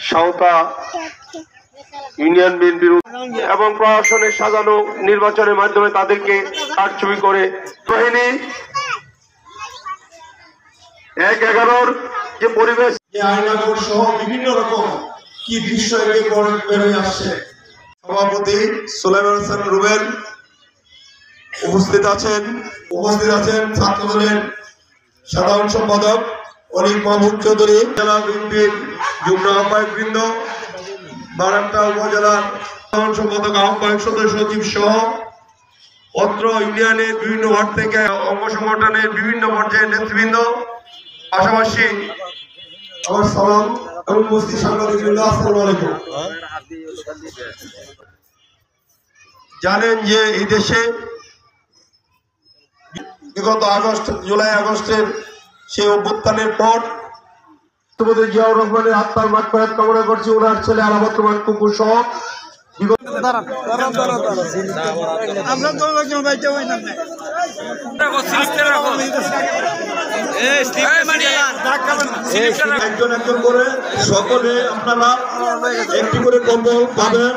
সাঁওতা union বিএনপির এবং প্রশাসনের সাজানো নির্বাচনের মাধ্যমে তাদেরকে কারচুপি করে বাহিনী ১/১১ যে পরিবেশ আয়নাগর সহ বিভিন্ন রকম কি দৃশ্য বেরোয় আসছে। সভাপতি সুলাইমান হোসেন রুবেল উপস্থিত আছেন ছাত্রদলের সাধারণ সম্পাদক অনিক মাহমুদ চৌধুরী, জেলা বিএনপির যুগ্ম আহ্বায়ক বৃন্দ, বারাক্তা উপজেলার সাধারণ সম্পাদক আহ্বায়ক সদস্য সচিব সহ অত্র ইউনিয়নের বিভিন্ন ওয়ার্ড থেকে অঙ্গ সংগঠনের বিভিন্ন পর্যায়ের নেতৃবৃন্দ, পাশাপাশি আমার সালাম এবং উপস্থিত সাংবাদিকবৃন্দ, আসসালামু আলাইকুম। জানেন যে এই দেশে বিগত জুলাই আগস্টের সেই অভ্যুত্থানের পর জিয়াউর রহমানের আত্মার মাগফিরাত কামনা করছি। ওনার ছেলে আলামত রহমান কুকুর সহ একজন একজন করে সকলে আপনারা একটি করে কম্বল পাবেন।